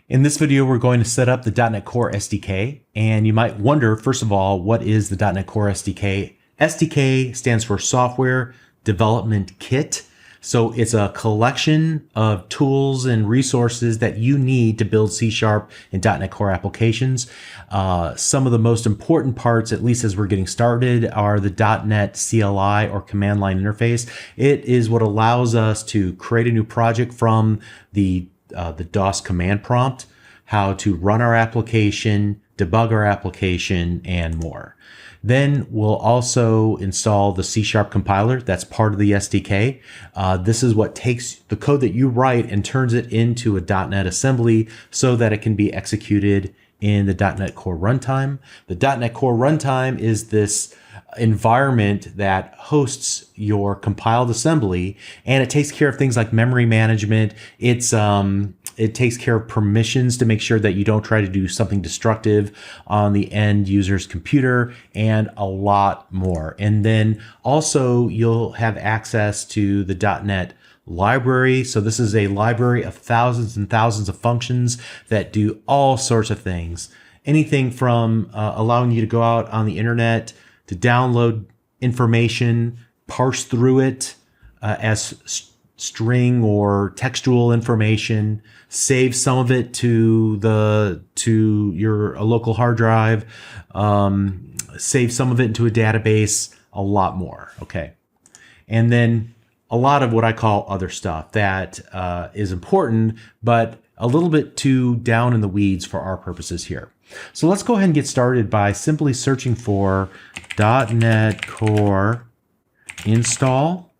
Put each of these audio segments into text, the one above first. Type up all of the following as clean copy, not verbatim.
In this video, we're going to set up the dotnet Core SDK. And you might wonder, first of all, what is the dotnet Core SDK? SDK stands for Software Development Kit. So it's a collection of tools and resources that you need to build C# and .NET Core applications. Some of the most important parts, at least as we're getting started, are the .NET CLI or command line interface. It is what allows us to create a new project from the DOS command prompt, how to run our application, debug our application, and more. Then we'll also install the C# compiler. That's part of the SDK. This is what takes the code that you write and turns it into a .NET assembly so that it can be executed in the .NET Core runtime. The .NET Core runtime is this environment that hosts your compiled assembly, and it takes care of things like memory management. It takes care of permissions to make sure that you don't try to do something destructive on the end user's computer, and a lot more. And then also you'll have access to the .NET library. So this is a library of thousands and thousands of functions that do all sorts of things. Anything from allowing you to go out on the internet to download information, parse through it as string or textual information, save some of it to your local hard drive, save some of it into a database, a lot more. Okay. And then a lot of what I call other stuff that is important, but a little bit too down in the weeds for our purposes here. So let's go ahead and get started by simply searching for .NET Core install,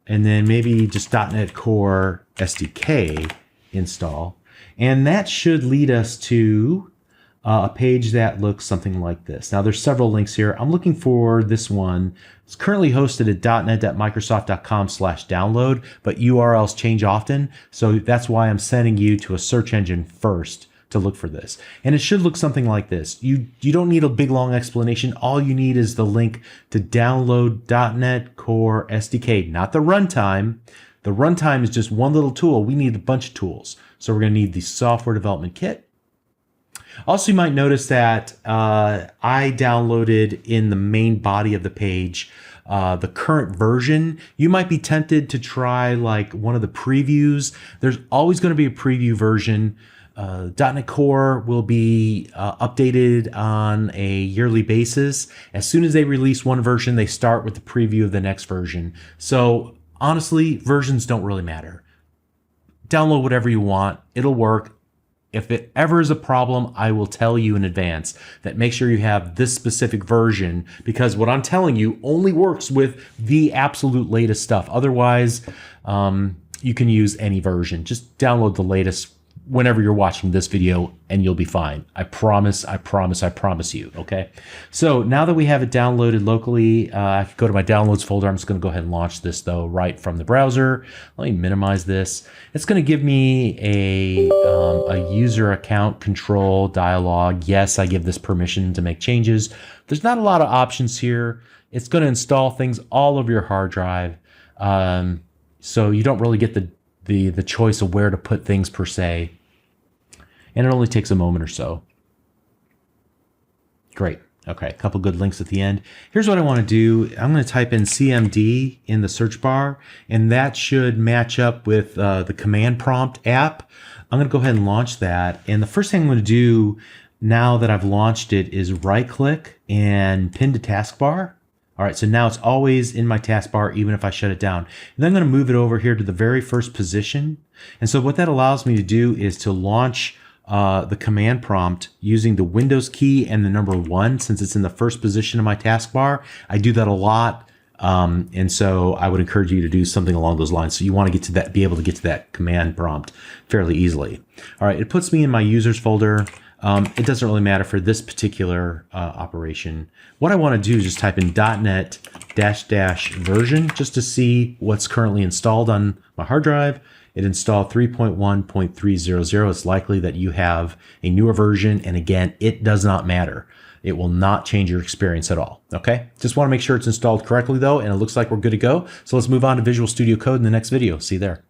and then maybe just .NET Core SDK install. And that should lead us to a page that looks something like this. Now there's several links here. I'm looking for this one. It's currently hosted at .net.microsoft.com/download, but URLs change often. So that's why I'm sending you to a search engine first to look for this. And it should look something like this. You don't need a big long explanation. All you need is the link to download .NET Core SDK, not the runtime. The runtime is just one little tool. We need a bunch of tools. So we're going to need the software development kit. Also, you might notice that I downloaded in the main body of the page the current version. You might be tempted to try like one of the previews. There's always going to be a preview version. .NET Core will be updated on a yearly basis. As soon as they release one version, they start with the preview of the next version. So honestly, versions don't really matter. Download whatever you want. It'll work. If it ever is a problem, I will tell you in advance that make sure you have this specific version, because what I'm telling you only works with the absolute latest stuff. Otherwise, you can use any version. Just download the latest whenever you're watching this video and you'll be fine. I promise, I promise, I promise you, okay? So now that we have it downloaded locally, I can go to my downloads folder. I'm just gonna go ahead and launch this though right from the browser. Let me minimize this. It's gonna give me a user account control dialog. Yes, I give this permission to make changes. There's not a lot of options here. It's gonna install things all over your hard drive. So you don't really get the choice of where to put things per se. And it only takes a moment or so. Great. Okay, a couple good links at the end. Here's what I want to do. I'm going to type in CMD in the search bar, and that should match up with the command prompt app. I'm going to go ahead and launch that. And the first thing I'm going to do now that I've launched it is right click and pin to taskbar. All right, so now it's always in my taskbar, even if I shut it down. And then I'm going to move it over here to the very first position. And so what that allows me to do is to launch the command prompt using the Windows key and the number 1, since it's in the first position of my taskbar. I do that a lot. And so I would encourage you to do something along those lines. So you want to get to that, be able to get to that command prompt fairly easily. All right, it puts me in my users folder. It doesn't really matter for this particular operation. What I want to do is just type in .NET -- version just to see what's currently installed on my hard drive. It installed 3.1.300. It's likely that you have a newer version. And again, it does not matter. It will not change your experience at all. Okay. Just want to make sure it's installed correctly though. And it looks like we're good to go. So let's move on to Visual Studio Code in the next video. See you there.